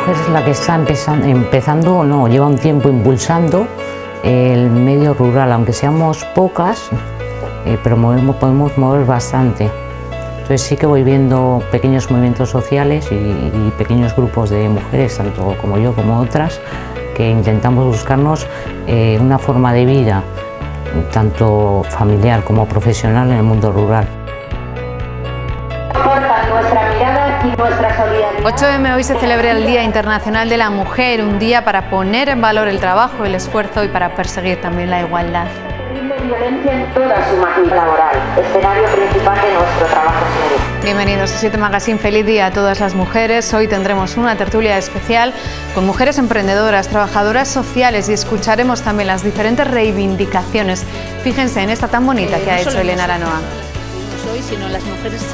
mujer es la que está empezando, no, lleva un tiempo impulsando el medio rural, aunque seamos pocas, pero podemos mover bastante. Entonces sí que voy viendo pequeños movimientos sociales y pequeños grupos de mujeres, tanto como yo como otras, que intentamos buscarnos una forma de vida, tanto familiar como profesional, en el mundo rural. Nuestra mirada y nuestra solidaridad. 8M, hoy se celebra el Día Internacional de la Mujer, un día para poner en valor el trabajo, el esfuerzo y para perseguir también la igualdad. Violencia en toda su magnitud laboral, escenario principal de nuestro trabajo civil. Bienvenidos a 7 Magazine, feliz día a todas las mujeres. Hoy tendremos una tertulia especial con mujeres emprendedoras, trabajadoras sociales y escucharemos también las diferentes reivindicaciones. Fíjense en esta tan bonita que ha hecho Elena Aranoa. No hoy, sino las mujeres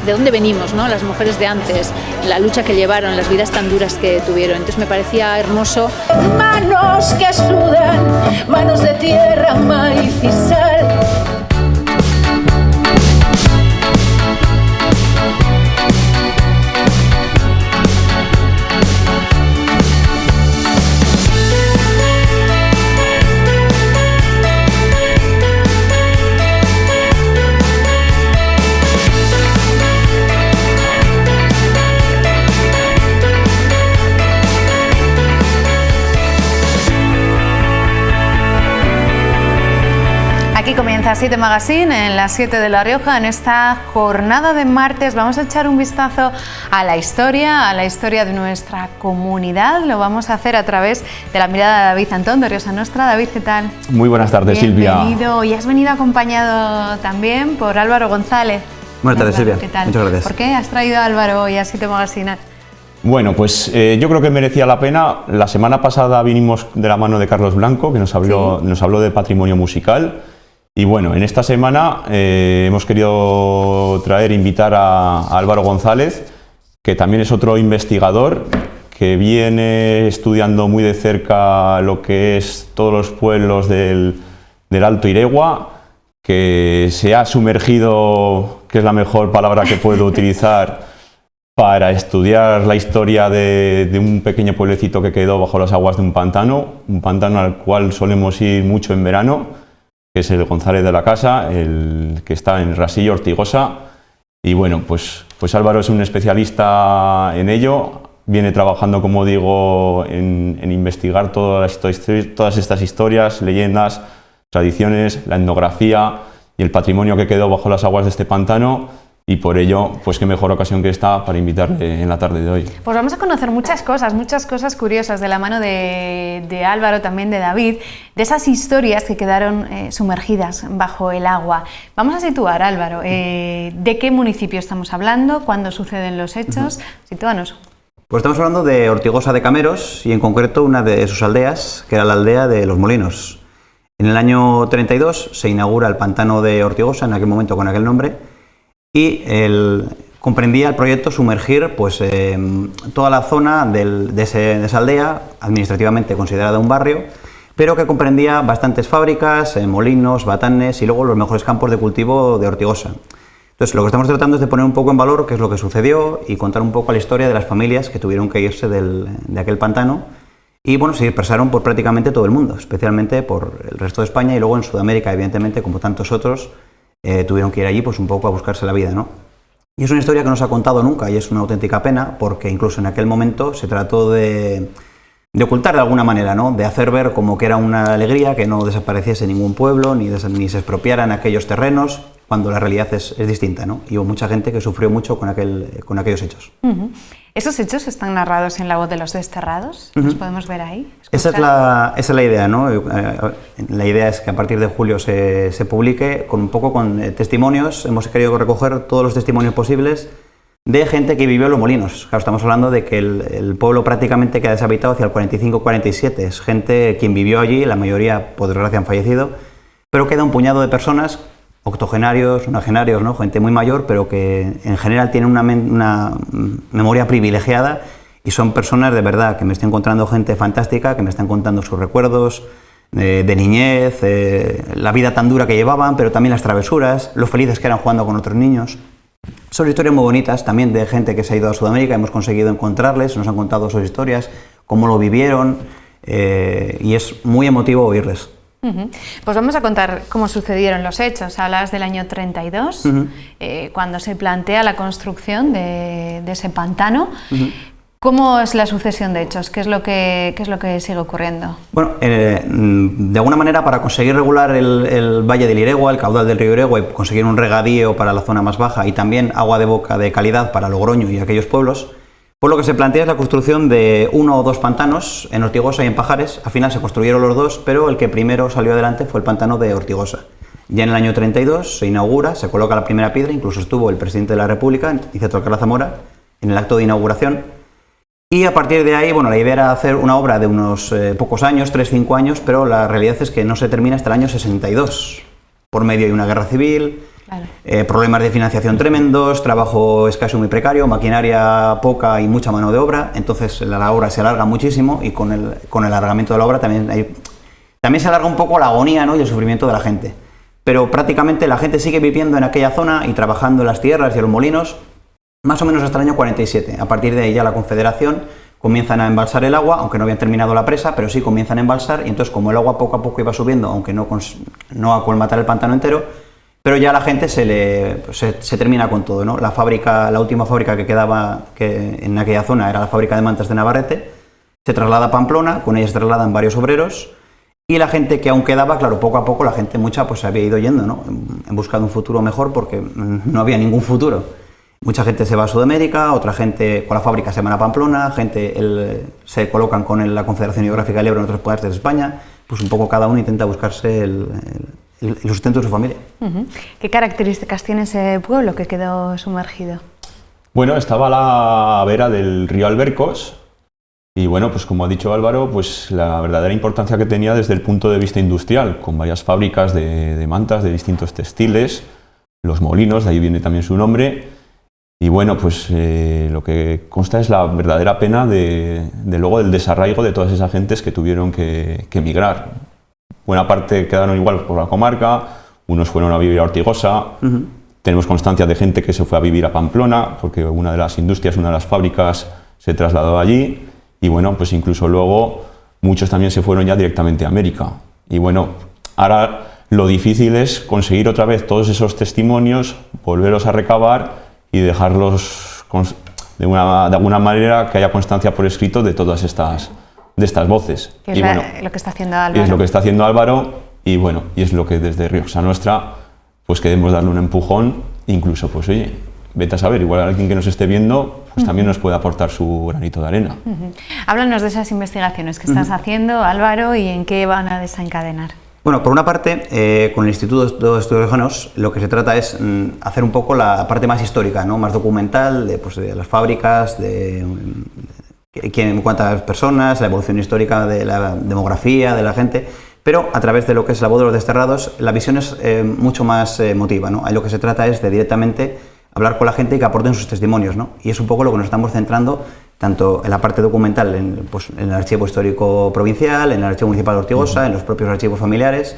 de dónde venimos, ¿no? Las mujeres de antes, la lucha que llevaron, las vidas tan duras que tuvieron. Entonces me parecía hermoso. Manos que sudan, manos de tierra, maíz y sal. Aquí comienza 7 Magazine en las 7 de La Rioja. En esta jornada de martes vamos a echar un vistazo a la historia de nuestra comunidad. Lo vamos a hacer a través de la mirada de David Antón de Riosa Nostra. David, ¿qué tal? Muy buenas tardes, Silvia. Bienvenido. Y has venido acompañado también por Álvaro González. Buenas tardes, Silvia. ¿Qué tal? Muchas gracias. ¿Por qué has traído a Álvaro hoy a 7 Magazine? Bueno, pues yo creo que merecía la pena. La semana pasada vinimos de la mano de Carlos Blanco, que nos habló de patrimonio musical. Y bueno, en esta semana hemos querido invitar a Álvaro González, que también es otro investigador que viene estudiando muy de cerca lo que es todos los pueblos del Alto Iregua, que se ha sumergido, que es la mejor palabra que puedo utilizar, para estudiar la historia de un pequeño pueblecito que quedó bajo las aguas de un pantano al cual solemos ir mucho en verano, que es el González de la Casa, el que está en Rasillo, Ortigosa. Y bueno, pues Álvaro es un especialista en ello, viene trabajando, como digo, en investigar todas estas historias, leyendas, tradiciones, la etnografía y el patrimonio que quedó bajo las aguas de este pantano. Y por ello, pues qué mejor ocasión que esta para invitarle en la tarde de hoy. Pues vamos a conocer muchas cosas curiosas de la mano de Álvaro, también de David, de esas historias que quedaron sumergidas bajo el agua. Vamos a situar, Álvaro, ¿de qué municipio estamos hablando? ¿Cuándo suceden los hechos? Sitúanos. Pues estamos hablando de Ortigosa de Cameros y en concreto una de sus aldeas, que era la aldea de Los Molinos. En el año 32 se inaugura el pantano de Ortigosa, en aquel momento con aquel nombre, y comprendía el proyecto sumergir toda la zona de esa aldea, administrativamente considerada un barrio, pero que comprendía bastantes fábricas, molinos, batanes y luego los mejores campos de cultivo de Ortigosa. Entonces lo que estamos tratando es de poner un poco en valor qué es lo que sucedió y contar un poco la historia de las familias que tuvieron que irse de aquel pantano y bueno, se dispersaron por prácticamente todo el mundo, especialmente por el resto de España y luego en Sudamérica, evidentemente, como tantos otros, tuvieron que ir allí pues un poco a buscarse la vida, ¿no? Y es una historia que no se ha contado nunca y es una auténtica pena porque incluso en aquel momento se trató de ocultar de alguna manera, ¿no? De hacer ver como que era una alegría que no desapareciese ningún pueblo ni se expropiaran aquellos terrenos cuando la realidad es distinta, ¿no? Y hubo mucha gente que sufrió mucho con aquellos hechos. ¿Esos hechos están narrados en La voz de los desterrados? ¿Los podemos ver ahí? Esa es la idea, ¿no? La idea es que a partir de julio se publique con testimonios. Hemos querido recoger todos los testimonios posibles de gente que vivió en Los Molinos. Claro, estamos hablando de que el pueblo prácticamente queda deshabitado hacia el 45-47. Es gente quien vivió allí, la mayoría, por desgracia, han fallecido, pero queda un puñado de personas, octogenarios, nonagenarios, ¿no? Gente muy mayor, pero que en general tienen una memoria privilegiada y son personas de verdad que me estoy encontrando gente fantástica, que me están contando sus recuerdos de niñez, la vida tan dura que llevaban, pero también las travesuras, lo felices que eran jugando con otros niños. Son historias muy bonitas también de gente que se ha ido a Sudamérica, hemos conseguido encontrarles, nos han contado sus historias, cómo lo vivieron, y es muy emotivo oírles. Pues vamos a contar cómo sucedieron los hechos. Hablas del año 32, cuando se plantea la construcción de ese pantano. ¿Cómo es la sucesión de hechos? ¿Qué es lo que sigue ocurriendo? Bueno, de alguna manera, para conseguir regular el valle del Iregua, el caudal del río Iregua, y conseguir un regadío para la zona más baja y también agua de boca de calidad para Logroño y aquellos pueblos, pues lo que se plantea es la construcción de 1 o 2 pantanos en Ortigosa y en Pajares. Al final se construyeron los 2, pero el que primero salió adelante fue el pantano de Ortigosa. Ya en el año 32 se inaugura, se coloca la primera piedra, incluso estuvo el presidente de la República, Niceto Alcalá Zamora, en el acto de inauguración. Y a partir de ahí, bueno, la idea era hacer una obra de unos pocos años, 3-5 años, pero la realidad es que no se termina hasta el año 62. Por medio de una guerra civil, problemas de financiación tremendos, trabajo escaso y muy precario, maquinaria poca y mucha mano de obra. Entonces la obra se alarga muchísimo y con el alargamiento de la obra también se alarga un poco la agonía, ¿no?, y el sufrimiento de la gente. Pero prácticamente la gente sigue viviendo en aquella zona y trabajando en las tierras y en los molinos, más o menos hasta el año 47. A partir de ahí ya la Confederación comienzan a embalsar el agua, aunque no habían terminado la presa, pero sí comienzan a embalsar, y entonces como el agua poco a poco iba subiendo, aunque no a colmatar el pantano entero, pero ya la gente se termina con todo, ¿no? La última fábrica que quedaba en aquella zona era la fábrica de mantas de Navarrete, se traslada a Pamplona, con ella se trasladan varios obreros, y la gente que aún quedaba, claro, poco a poco la gente mucha pues se había ido yendo, ¿no?, en busca de un futuro mejor, porque no había ningún futuro. Mucha gente se va a Sudamérica, otra gente con la fábrica se van a Pamplona, se colocan con la Confederación Hidrográfica del Ebro en otras partes de España, pues un poco cada uno intenta buscarse el sustento de su familia. ¿Qué características tiene ese pueblo que quedó sumergido? Bueno, estaba a la vera del río Albercos y bueno, pues como ha dicho Álvaro, pues la verdadera importancia que tenía desde el punto de vista industrial, con varias fábricas de mantas, de distintos textiles, los molinos, de ahí viene también su nombre. Y bueno, pues lo que consta es la verdadera pena de luego del desarraigo de todas esas gentes que tuvieron que emigrar. Buena parte quedaron igual por la comarca, unos fueron a vivir a Ortigosa, tenemos constancia de gente que se fue a vivir a Pamplona, porque una de las industrias, una de las fábricas se trasladó allí, y bueno, pues incluso luego muchos también se fueron ya directamente a América. Y bueno, ahora lo difícil es conseguir otra vez todos esos testimonios, volverlos a recabar y dejarlos de alguna manera que haya constancia por escrito de todas estas voces. Que es lo que está haciendo Álvaro. Y es lo que está haciendo Álvaro, y bueno, y es lo que desde Rioja Nuestra pues queremos darle un empujón, incluso pues oye, vete a saber, igual alguien que nos esté viendo pues también nos puede aportar su granito de arena. Háblanos de esas investigaciones que estás haciendo, Álvaro, y en qué van a desencadenar. Bueno, por una parte, con el Instituto de Estudios Lejanos, lo que se trata es hacer un poco la parte más histórica, ¿no?, más documental, de las fábricas, en cuántas personas, la evolución histórica de la demografía, de la gente, pero a través de lo que es la voz de los desterrados, la visión es mucho más emotiva, ¿no? Ahí lo que se trata es de directamente hablar con la gente y que aporten sus testimonios, ¿no? Y es un poco lo que nos estamos centrando tanto en la parte documental, en el Archivo Histórico Provincial, en el Archivo Municipal de Ortigosa, en los propios archivos familiares,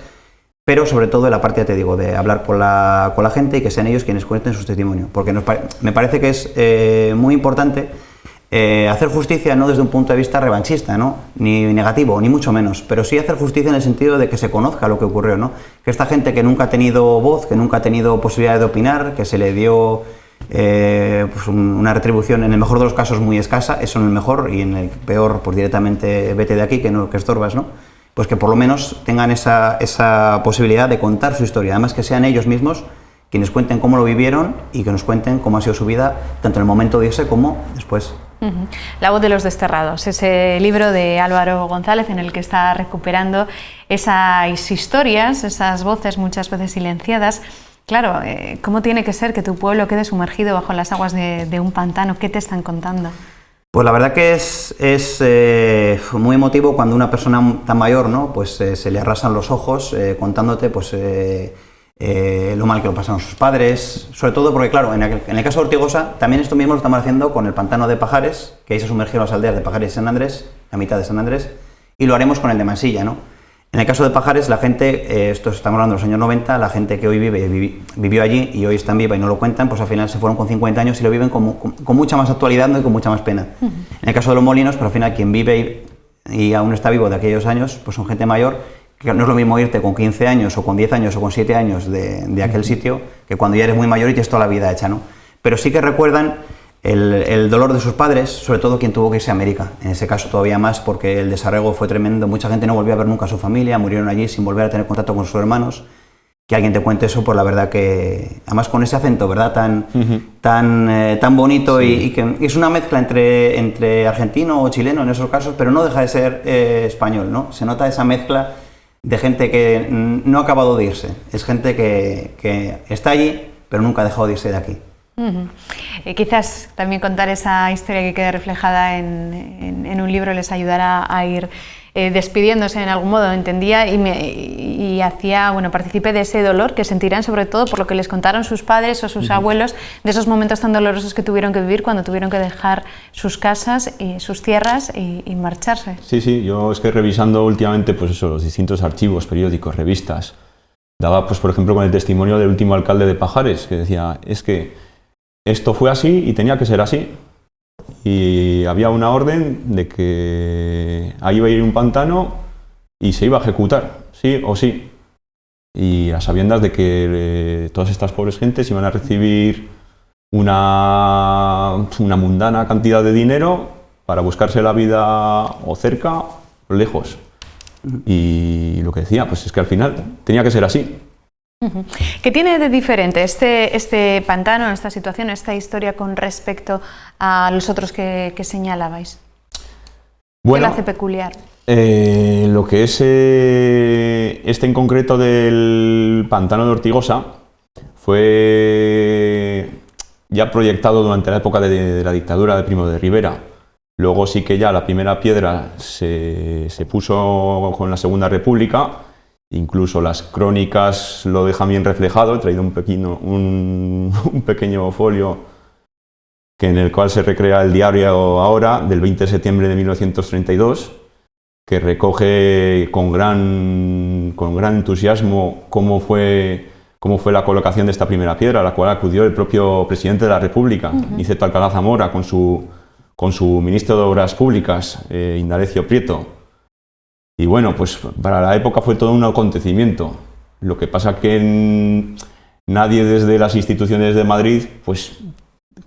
pero sobre todo en la parte, ya te digo, de hablar con la gente y que sean ellos quienes cuenten sus testimonios, porque me parece que es muy importante hacer justicia no desde un punto de vista revanchista, ¿no?, ni negativo, ni mucho menos, pero sí hacer justicia en el sentido de que se conozca lo que ocurrió, ¿no?, que esta gente que nunca ha tenido voz, que nunca ha tenido posibilidad de opinar, que se le dio pues una retribución en el mejor de los casos muy escasa, eso en el mejor, y en el peor pues directamente vete de aquí que estorbas, ¿no?, pues que por lo menos tengan esa posibilidad de contar su historia, además que sean ellos mismos quienes cuenten cómo lo vivieron y que nos cuenten cómo ha sido su vida tanto en el momento de irse como después. La voz de los desterrados, ese libro de Álvaro González en el que está recuperando esas historias, esas voces muchas veces silenciadas. Claro, ¿cómo tiene que ser que tu pueblo quede sumergido bajo las aguas de un pantano? ¿Qué te están contando? Pues la verdad que es muy emotivo cuando una persona tan mayor, ¿no?, pues se le arrasan los ojos contándote pues lo mal que lo pasaron sus padres, sobre todo porque, claro, en el caso de Ortigosa, también esto mismo lo estamos haciendo con el pantano de Pajares, que ahí se sumergieron las aldeas de Pajares y San Andrés, la mitad de San Andrés, y lo haremos con el de Mansilla, ¿no? En el caso de Pajares, la gente, esto estamos hablando de los años 90, la gente que hoy vivió allí y hoy están viva y no lo cuentan, pues al final se fueron con 50 años y lo viven con mucha más actualidad, ¿no? Y con mucha más pena. En el caso de los Molinos, pero al final quien vive y aún está vivo de aquellos años, pues son gente mayor, que no es lo mismo irte con 15 años o con 10 años o con 7 años de aquel sitio que cuando ya eres muy mayor y tienes toda la vida hecha, ¿no? Pero sí que recuerdan el dolor de sus padres, sobre todo quien tuvo que irse a América, en ese caso todavía más porque el desarraigo fue tremendo, mucha gente no volvió a ver nunca a su familia, murieron allí sin volver a tener contacto con sus hermanos. Que alguien te cuente eso, pues la verdad que, además con ese acento, ¿verdad? Tan bonito, sí. y que es una mezcla entre argentino o chileno en esos casos, pero no deja de ser español, ¿no? Se nota esa mezcla de gente que no ha acabado de irse, es gente que está allí, pero nunca ha dejado de irse de aquí. Quizás también contar esa historia que quede reflejada en un libro les ayudará a ir despidiéndose en algún modo, entendía y hacía, bueno, participé de ese dolor que sentirán sobre todo por lo que les contaron sus padres o sus abuelos, de esos momentos tan dolorosos que tuvieron que vivir cuando tuvieron que dejar sus casas, sus tierras y marcharse. Sí, yo es que revisando últimamente pues eso, los distintos archivos, periódicos, revistas, daba pues por ejemplo con el testimonio del último alcalde de Pajares, que decía, es que esto fue así y tenía que ser así. Y había una orden de que ahí iba a ir un pantano y se iba a ejecutar, sí o sí. Y a sabiendas de que todas estas pobres gentes iban a recibir una mundana cantidad de dinero para buscarse la vida o cerca o lejos. Y lo que decía, pues es que al final tenía que ser así. ¿Qué tiene de diferente este pantano, esta situación, esta historia con respecto a los otros que señalabais? Bueno, ¿Qué lo hace peculiar? Lo que es este en concreto del pantano de Ortigosa fue ya proyectado durante la época de la dictadura de Primo de Rivera. Luego sí que ya la primera piedra se puso con la Segunda República. Incluso las crónicas lo dejan bien reflejado. He traído un pequeño folio en el cual se recrea el diario Ahora del 20 de septiembre de 1932, que recoge con gran entusiasmo cómo fue la colocación de esta primera piedra, a la cual acudió el propio presidente de la República, Niceto Alcalá Zamora, con su ministro de Obras Públicas, Indalecio Prieto. Y bueno, pues para la época fue todo un acontecimiento. Lo que pasa que nadie desde las instituciones de Madrid pues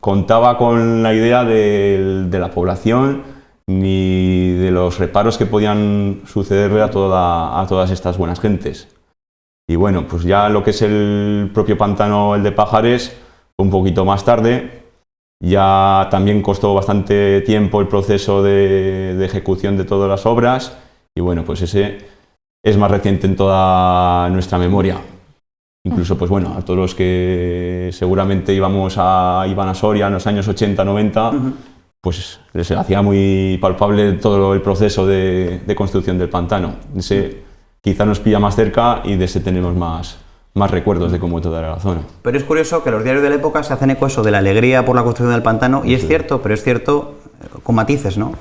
contaba con la idea de la población ni de los reparos que podían sucederle a todas estas buenas gentes. Y bueno, pues ya lo que es el propio pantano, el de Pajares, un poquito más tarde. Ya también costó bastante tiempo el proceso de ejecución de todas las obras. Y bueno, pues ese es más reciente en toda nuestra memoria. Incluso, pues bueno, a todos los que seguramente iban a Soria en los años 80, 90, pues les hacía muy palpable todo el proceso de construcción del pantano. Ese quizá nos pilla más cerca y de ese tenemos más recuerdos de cómo toda era la zona. Pero es curioso que los diarios de la época se hacen eco eso de la alegría por la construcción del pantano, y es cierto, pero es cierto con matices, ¿no?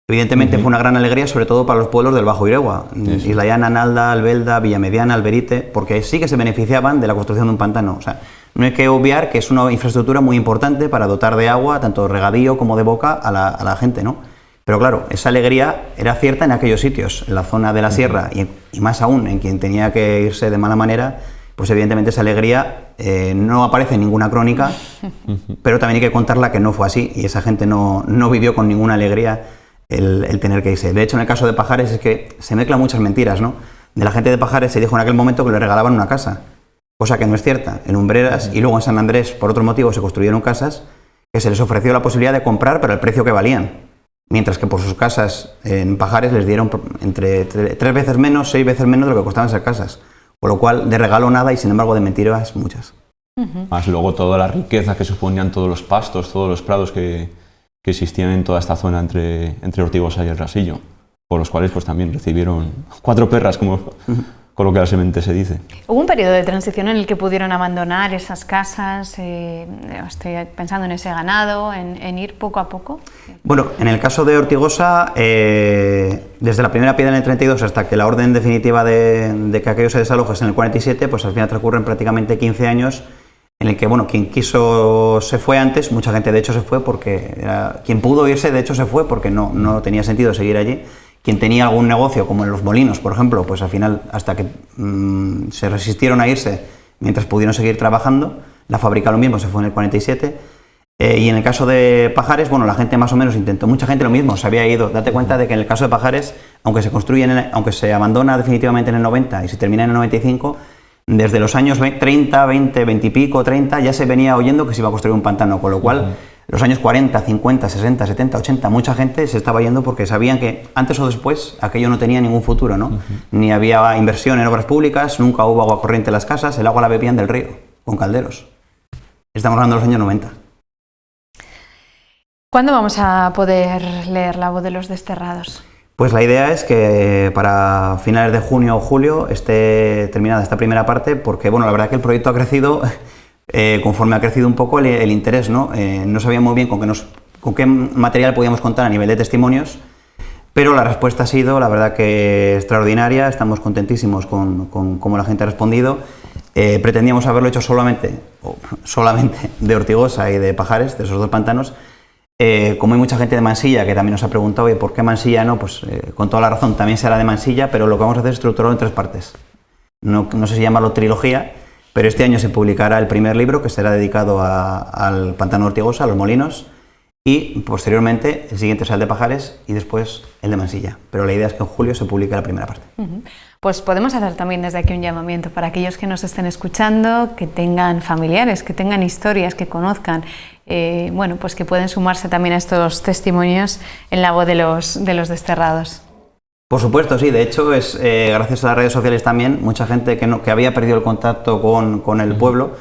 Evidentemente fue una gran alegría, sobre todo para los pueblos del Bajo Iregua, Isla Llana, Nalda, Albelda, Villamediana, Alberite, porque sí que se beneficiaban de la construcción de un pantano. O sea, no hay que obviar que es una infraestructura muy importante para dotar de agua, tanto de regadío como de boca, a la gente, ¿no? Pero claro, esa alegría era cierta en aquellos sitios, en la zona de la sierra, y más aún en quien tenía que irse de mala manera, pues evidentemente esa alegría no aparece en ninguna crónica, pero también hay que contarla que no fue así, y esa gente no vivió con ninguna alegría el tener que irse. De hecho, en el caso de Pajares es que se mezclan muchas mentiras, ¿no? De la gente de Pajares se dijo en aquel momento que le regalaban una casa, cosa que no es cierta. En Umbreras y luego en San Andrés, por otro motivo, se construyeron casas que se les ofreció la posibilidad de comprar pero al precio que valían, mientras que por sus casas en Pajares les dieron entre 3 veces menos, 6 veces menos de lo que costaban esas casas, con lo cual de regalo nada y sin embargo de mentiras muchas. Más luego toda la riqueza que suponían todos los pastos, todos los prados que existían en toda esta zona entre Ortigosa y el Rasillo, por los cuales pues también recibieron 4 perras, como coloquialmente se dice. ¿Hubo un periodo de transición en el que pudieron abandonar esas casas? Estoy pensando en ese ganado, en ir poco a poco. Bueno, en el caso de Ortigosa, desde la primera piedra en el 32 hasta que la orden definitiva de que aquello se desaloje es en el 47, pues al final transcurren prácticamente 15 años en el que, bueno, quien quiso se fue antes, mucha gente de hecho se fue porque quien pudo irse de hecho se fue porque no tenía sentido seguir allí. Quien tenía algún negocio, como en los molinos, por ejemplo, pues al final, hasta que se resistieron a irse mientras pudieron seguir trabajando, la fábrica lo mismo, se fue en el 47. Y en el caso de Pajares, bueno, la gente más o menos intentó, mucha gente lo mismo, se había ido. Date cuenta de que en el caso de Pajares, aunque se abandona definitivamente en el 90 y se termina en el 95, desde los años 30, 20, 20 y pico, 30, ya se venía oyendo que se iba a construir un pantano, con lo cual los años 40, 50, 60, 70, 80, mucha gente se estaba yendo porque sabían que antes o después aquello no tenía ningún futuro, ¿no? Ni había inversión en obras públicas, nunca hubo agua corriente en las casas, el agua la bebían del río, con calderos. Estamos hablando de los años 90. ¿Cuándo vamos a poder leer La voz de los desterrados? Pues la idea es que para finales de junio o julio esté terminada esta primera parte, porque bueno, la verdad que el proyecto ha crecido conforme ha crecido un poco el interés, ¿no? No sabíamos muy bien con qué material podíamos contar a nivel de testimonios, pero la respuesta ha sido, la verdad, que extraordinaria. Estamos contentísimos con cómo la gente ha respondido. Pretendíamos haberlo hecho solamente de Ortigosa y de Pajares, de esos dos pantanos. Como hay mucha gente de Mansilla que también nos ha preguntado, ¿por qué Mansilla no? Pues con toda la razón, también será de Mansilla, pero lo que vamos a hacer es estructurarlo en 3 partes. No sé si llamarlo trilogía, pero este año se publicará el primer libro, que será dedicado al pantano de Ortigosa, a los molinos, y posteriormente el siguiente será el de Pajares y después el de Mansilla. Pero la idea es que en julio se publique la primera parte. Pues podemos hacer también desde aquí un llamamiento para aquellos que nos estén escuchando, que tengan familiares, que tengan historias, que conozcan, bueno, pues que pueden sumarse también a estos testimonios en La voz de los desterrados. Por supuesto, sí. De hecho, es gracias a las redes sociales también, mucha gente que había perdido el contacto con el pueblo,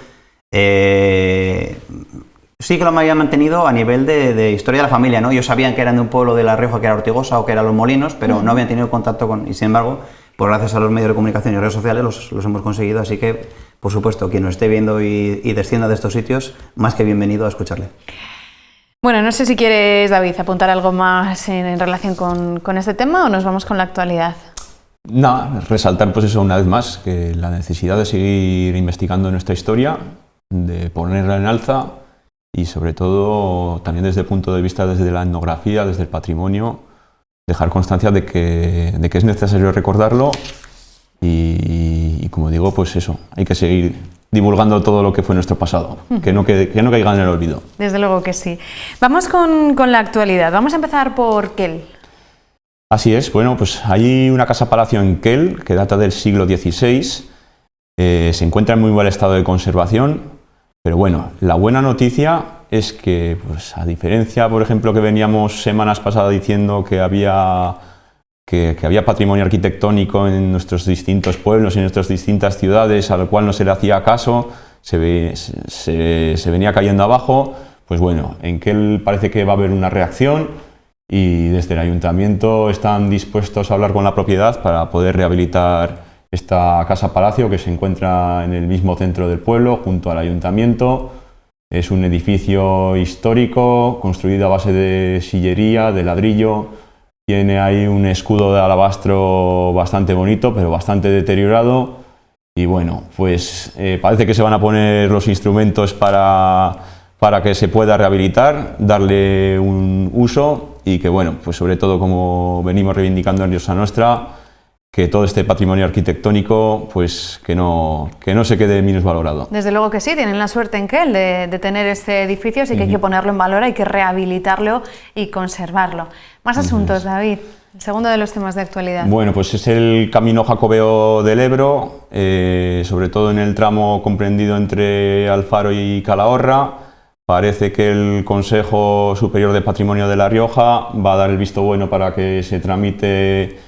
sí que lo habían mantenido a nivel de historia de la familia, ¿no? Ellos sabían que eran de un pueblo de La Rioja, que era Ortigosa o que eran Los Molinos, pero no habían tenido contacto y sin embargo, pues gracias a los medios de comunicación y redes sociales los hemos conseguido, así que, por supuesto, quien nos esté viendo y descienda de estos sitios, más que bienvenido a escucharle. Bueno, no sé si quieres, David, apuntar algo más en relación con este tema o nos vamos con la actualidad. Nada, resaltar pues eso una vez más, que la necesidad de seguir investigando nuestra historia, de ponerla en alza y sobre todo también desde el punto de vista desde la etnografía, desde el patrimonio, dejar constancia de que es necesario recordarlo y como digo, pues eso, hay que seguir divulgando todo lo que fue nuestro pasado, que no caiga en el olvido. Desde luego que sí. Vamos con la actualidad. Vamos a empezar por Quel. Así es. Bueno, pues hay una casa-palacio en Quel que data del siglo XVI. Se encuentra en muy buen estado de conservación, pero bueno, la buena noticia es que, pues, a diferencia, por ejemplo, que veníamos semanas pasadas diciendo que había patrimonio arquitectónico en nuestros distintos pueblos y en nuestras distintas ciudades al cual no se le hacía caso, se venía cayendo abajo, pues bueno, en Quel parece que va a haber una reacción y desde el ayuntamiento están dispuestos a hablar con la propiedad para poder rehabilitar esta casa-palacio que se encuentra en el mismo centro del pueblo, junto al ayuntamiento. Es un edificio histórico, construido a base de sillería, de ladrillo. Tiene ahí un escudo de alabastro bastante bonito, pero bastante deteriorado. Y bueno, pues parece que se van a poner los instrumentos para que se pueda rehabilitar, darle un uso y que, bueno, pues sobre todo, como venimos reivindicando en Rioja Nostra, que todo este patrimonio arquitectónico, pues que no se quede minusvalorado. Desde luego que sí, tienen la suerte en Quel de tener este edificio, así que hay que ponerlo en valor, hay que rehabilitarlo y conservarlo. Más asuntos, David. El segundo de los temas de actualidad. Bueno, pues es el camino jacobeo del Ebro, sobre todo en el tramo comprendido entre Alfaro y Calahorra. Parece que el Consejo Superior de Patrimonio de La Rioja va a dar el visto bueno para que se tramite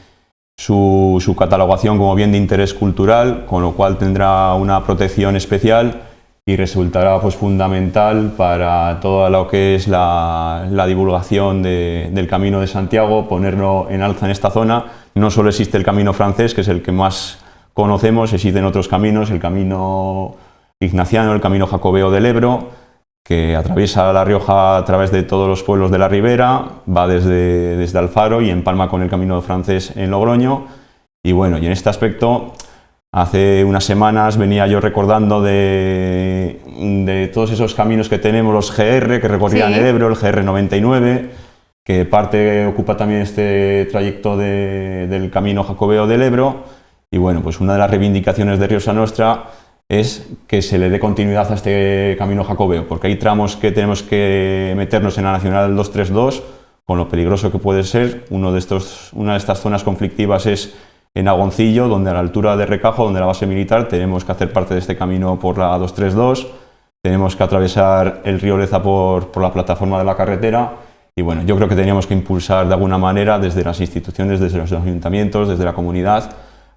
su catalogación como bien de interés cultural, con lo cual tendrá una protección especial y resultará, pues, fundamental para todo lo que es la divulgación del Camino de Santiago, ponerlo en alza en esta zona. No solo existe el camino francés, que es el que más conocemos, existen otros caminos, el camino ignaciano, el camino jacobeo del Ebro, que atraviesa La Rioja a través de todos los pueblos de la Ribera, va desde Alfaro y empalma con el Camino francés en Logroño. Y bueno, y en este aspecto, hace unas semanas venía yo recordando de todos esos caminos que tenemos, los GR, que recorrían el Ebro, el GR 99, que parte ocupa también este trayecto del Camino Jacobeo del Ebro. Y bueno, pues una de las reivindicaciones de Rioja Nostra es que se le dé continuidad a este Camino Jacobeo, porque hay tramos que tenemos que meternos en la Nacional 232, con lo peligroso que puede ser. Una de estas zonas conflictivas es en Agoncillo, donde a la altura de Recajo, donde la base militar, tenemos que hacer parte de este camino por la 232, tenemos que atravesar el río Leza por la plataforma de la carretera, y bueno, yo creo que teníamos que impulsar de alguna manera desde las instituciones, desde los ayuntamientos, desde la comunidad,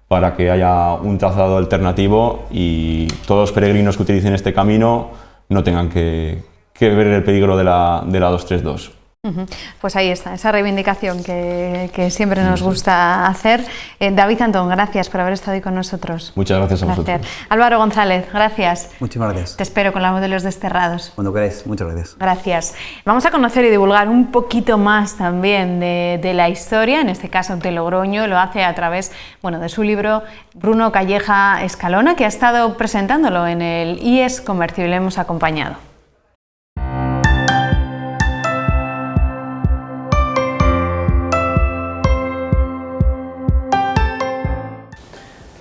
para que haya un trazado alternativo y todos los peregrinos que utilicen este camino no tengan que ver el peligro de la 232. Pues ahí está, esa reivindicación que siempre nos gusta hacer. David Antón, gracias por haber estado hoy con nosotros. Muchas gracias a vosotros. Álvaro González, gracias. Muchísimas gracias. Te espero con la voz de los desterrados. Cuando queráis, muchas gracias. Gracias. Vamos a conocer y divulgar un poquito más también de la historia, en este caso de Logroño. Lo hace a través de su libro Bruno Calleja Escalona, que ha estado presentándolo en el IES Comercio y le hemos acompañado.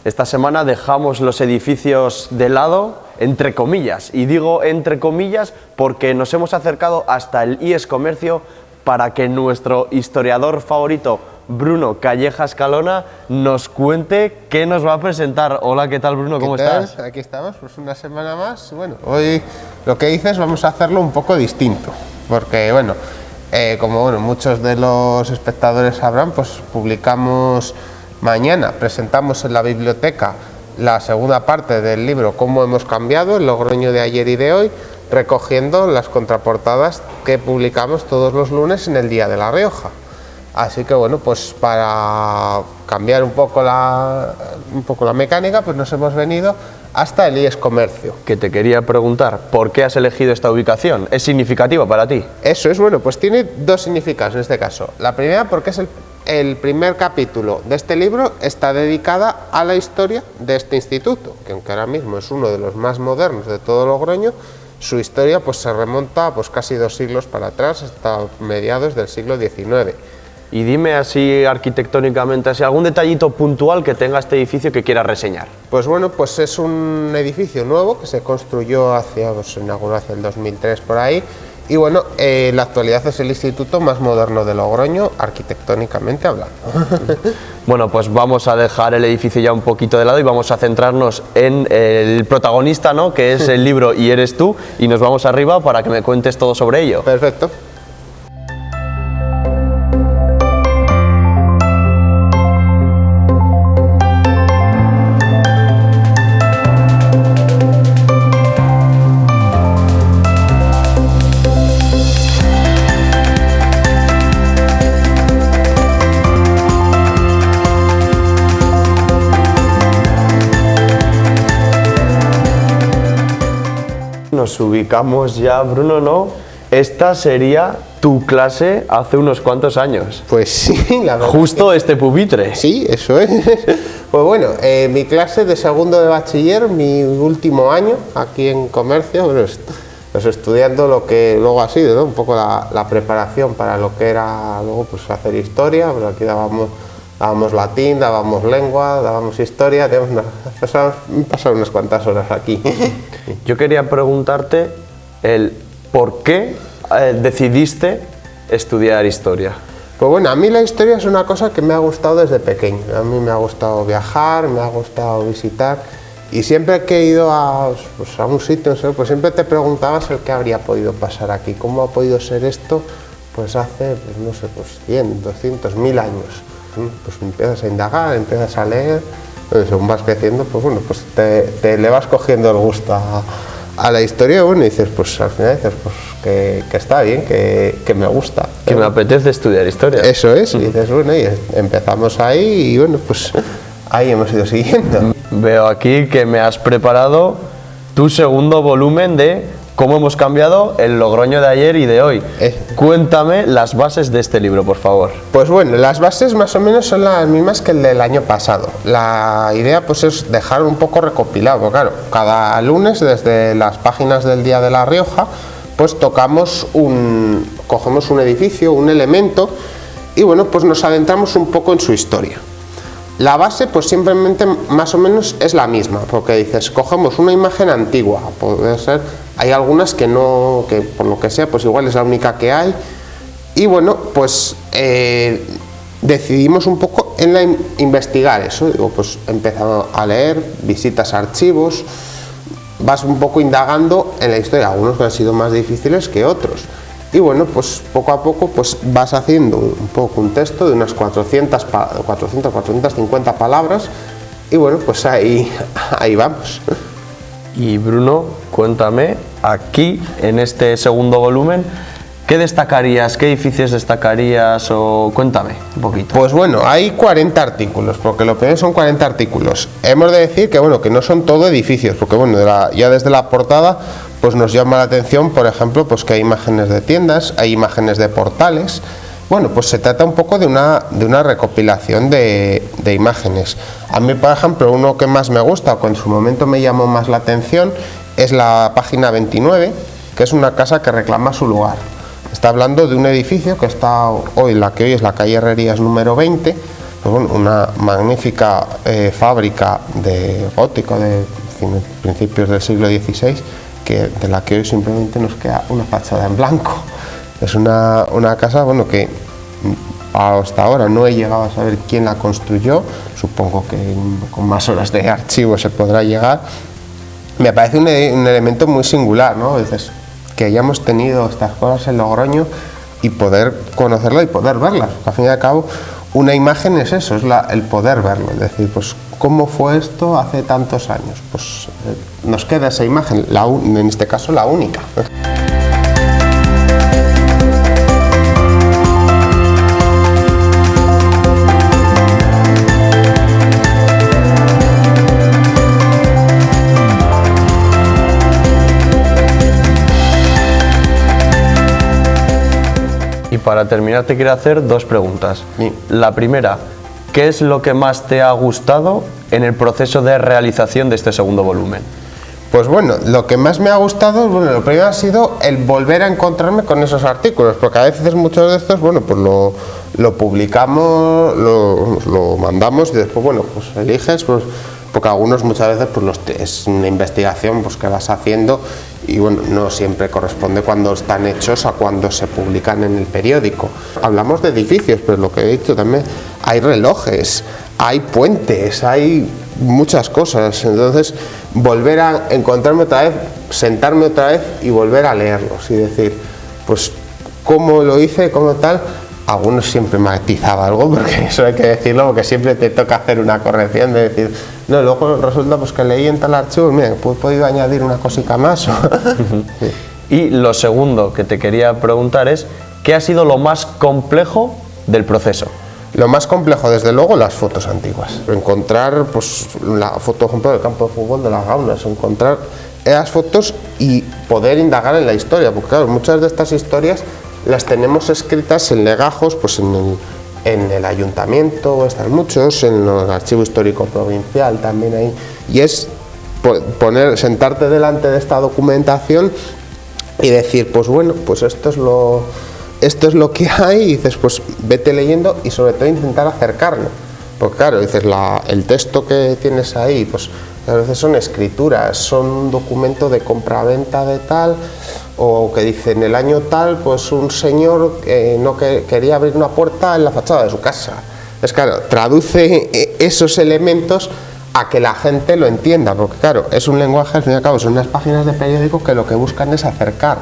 Esta semana dejamos los edificios de lado, entre comillas, y digo entre comillas porque nos hemos acercado hasta el IES Comercio para que nuestro historiador favorito, Bruno Calleja Escalona, nos cuente qué nos va a presentar. Hola, ¿qué tal, Bruno? ¿Cómo estás? Aquí estamos, pues una semana más. Bueno, hoy lo que dices vamos a hacerlo un poco distinto, porque como muchos de los espectadores sabrán, pues publicamos mañana, presentamos en la biblioteca la segunda parte del libro Cómo hemos cambiado, el Logroño de ayer y de hoy, recogiendo las contraportadas que publicamos todos los lunes en el Día de La Rioja. Así que pues para cambiar un poco la mecánica, pues nos hemos venido hasta el IES Comercio. Que te quería preguntar, ¿por qué has elegido esta ubicación? ¿Es significativa para ti? Eso es, pues tiene dos significados en este caso. La primera, porque es el primer capítulo de este libro está dedicada a la historia de este instituto, que aunque ahora mismo es uno de los más modernos de todo Logroño, su historia se remonta casi 2 siglos para atrás, hasta mediados del siglo XIX. Y dime así arquitectónicamente, algún detallito puntual que tenga este edificio que quieras reseñar. Pues es un edificio nuevo que se construyó se inauguró hacia el 2003 por ahí. Y en la actualidad es el instituto más moderno de Logroño, arquitectónicamente hablando. Bueno, pues vamos a dejar el edificio ya un poquito de lado y vamos a centrarnos en el protagonista, ¿no? Que es el libro y eres tú, y nos vamos arriba para que me cuentes todo sobre ello. Perfecto. Nos ubicamos ya, Bruno, ¿no? Esta sería tu clase hace unos cuantos años. Pues sí, la verdad. Justo este pupitre. Sí, eso es. Pues mi clase de segundo de bachiller, mi último año aquí en Comercio, pues estudiando lo que luego ha sido, ¿no? Un poco la preparación para lo que era luego hacer historia, pero aquí dábamos latín, dábamos lengua, dábamos historia, pasado unas cuantas horas aquí. Yo quería preguntarte el por qué decidiste estudiar historia. Pues a mí la historia es una cosa que me ha gustado desde pequeño. A mí me ha gustado viajar, me ha gustado visitar, y siempre que he ido a un sitio, pues siempre te preguntabas el qué habría podido pasar aquí, cómo ha podido ser esto hace 100, 200, 1000 años. Pues empiezas a indagar, empiezas a leer, según vas creciendo, pues te le vas cogiendo el gusto a la historia, y dices, al final dices, que está bien, que me gusta. Que me apetece estudiar historia. Eso es, y dices, y empezamos ahí, y pues ahí hemos ido siguiendo. Veo aquí que me has preparado tu segundo volumen de cómo hemos cambiado el Logroño de ayer y de hoy. Cuéntame las bases de este libro, por favor. Pues bueno, las bases más o menos son las mismas que el del año pasado. La idea pues es dejar un poco recopilado, porque claro, cada lunes desde las páginas del Día de La Rioja pues cogemos un edificio, un elemento y bueno, pues nos adentramos un poco en su historia. La base pues simplemente más o menos es la misma, porque dices, cogemos una imagen antigua, puede ser, hay algunas que no, que por lo que sea, pues igual es la única que hay, y bueno, pues decidimos un poco en investigar eso, digo, pues empezando a leer, visitas a archivos, vas un poco indagando en la historia, algunos que han sido más difíciles que otros. Y bueno, pues poco a poco pues vas haciendo un poco un texto de unas 450 palabras y bueno, pues ahí vamos. Y Bruno, cuéntame, aquí en este segundo volumen, ¿qué destacarías? ¿Qué edificios destacarías? O cuéntame un poquito. Pues bueno, hay 40 artículos, porque lo primero son 40 artículos. Hemos de decir que bueno, que no son todo edificios, porque bueno, ya desde la portada pues nos llama la atención, por ejemplo, pues que hay imágenes de tiendas, hay imágenes de portales. Bueno, pues se trata un poco de una recopilación de imágenes. A mí, por ejemplo, uno que más me gusta, o que en su momento me llamó más la atención, es la página 29, que es una casa que reclama su lugar. Está hablando de un edificio que está hoy, la que hoy es la calle Herrerías número 20, pues bueno, una magnífica fábrica de gótico de principios del siglo XVI, de la que hoy simplemente nos queda una fachada en blanco. Es una casa, bueno, que hasta ahora no he llegado a saber quién la construyó, supongo que con más horas de archivo se podrá llegar. Me parece un elemento muy singular, ¿no? Dices, que hayamos tenido estas cosas en Logroño y poder conocerla y poder verlas, porque al fin y al cabo una imagen es eso, es el poder verlo, es decir, pues cómo fue esto hace tantos años, pues nos queda esa imagen, en este caso la única. Y para terminar te quiero hacer dos preguntas. Sí. La primera, ¿qué es lo que más te ha gustado en el proceso de realización de este segundo volumen? Pues bueno, lo que más me ha gustado, bueno, lo primero ha sido el volver a encontrarme con esos artículos, porque a veces muchos de estos, bueno, pues lo publicamos, lo mandamos y después, bueno, pues eliges, pues, porque algunos muchas veces pues es una investigación pues que vas haciendo y bueno, no siempre corresponde cuando están hechos a cuando se publican en el periódico. Hablamos de edificios, pero lo que he dicho también, hay relojes, hay puentes, hay muchas cosas, entonces volver a encontrarme otra vez, sentarme otra vez y volver a leerlos y decir, pues cómo lo hice, cómo tal. Algunos siempre matizaba algo, porque eso hay que decirlo, porque siempre te toca hacer una corrección de decir, no, luego resulta pues que leí en tal archivo, mira, pues he podido añadir una cosita más. Sí. Y lo segundo que te quería preguntar es, ¿qué ha sido lo más complejo del proceso? Lo más complejo, desde luego, las fotos antiguas. Encontrar, pues, la foto, por ejemplo, del campo de fútbol de las Gaunas, encontrar esas fotos y poder indagar en la historia, porque claro, muchas de estas historias las tenemos escritas en legajos, pues en el ayuntamiento, están muchos, en el archivo histórico provincial también hay, y es sentarte delante de esta documentación y decir, pues bueno, pues esto es lo que hay, y dices, pues vete leyendo y sobre todo intentar acercarlo, porque claro, dices, el texto que tienes ahí, pues a veces son escrituras, son un documento de compraventa de tal, o que dice en el año tal, pues un señor quería abrir una puerta en la fachada de su casa. Es claro, traduce esos elementos a que la gente lo entienda, porque claro, es un lenguaje, al fin y al cabo, son unas páginas de periódico que lo que buscan es acercar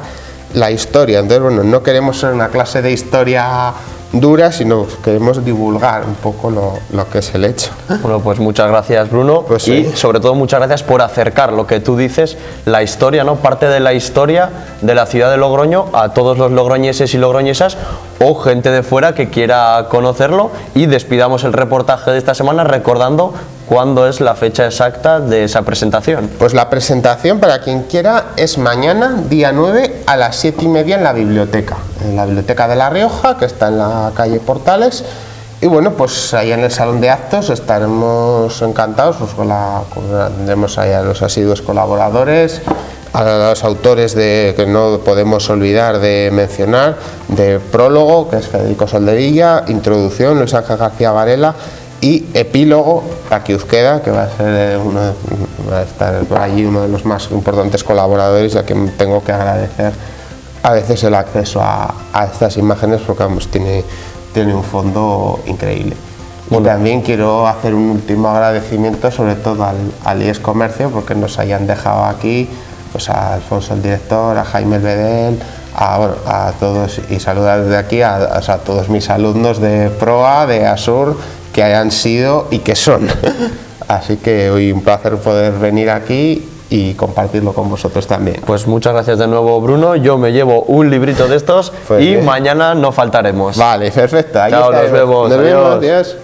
la historia. Entonces, bueno, no queremos ser una clase de historia dura, sino queremos divulgar un poco lo que es el hecho. Bueno, pues muchas gracias, Bruno, pues y sí, sobre todo muchas gracias por acercar lo que tú dices, la historia, ¿no? Parte de la historia de la ciudad de Logroño a todos los logroñeses y logroñesas o gente de fuera que quiera conocerlo, y despidamos el reportaje de esta semana recordando ¿cuándo es la fecha exacta de esa presentación? Pues la presentación, para quien quiera, es mañana, día 9, a las 7:30 en la Biblioteca de La Rioja, que está en la calle Portales. Y bueno, pues ahí en el salón de actos estaremos encantados, pues tendremos ahí a los asiduos colaboradores, a los autores que no podemos olvidar de mencionar, de prólogo, que es Federico Soldevilla, introducción, Luis Ángel García Varela, y epílogo, Paqui Uzqueda, que va a estar por allí uno de los más importantes colaboradores, a quien tengo que agradecer a veces el acceso a estas imágenes, porque vamos, tiene un fondo increíble. Y también quiero hacer un último agradecimiento, sobre todo al IES Comercio, porque nos hayan dejado aquí, pues a Alfonso el director, a Jaime el Bedel, a todos, y saludar desde aquí a todos mis alumnos de PROA, de ASUR, que hayan sido y que son. Así que hoy un placer poder venir aquí y compartirlo con vosotros también. Pues muchas gracias de nuevo, Bruno. Yo me llevo un librito de estos y mañana no faltaremos. Vale, perfecto. Chao, nos vemos. Adiós.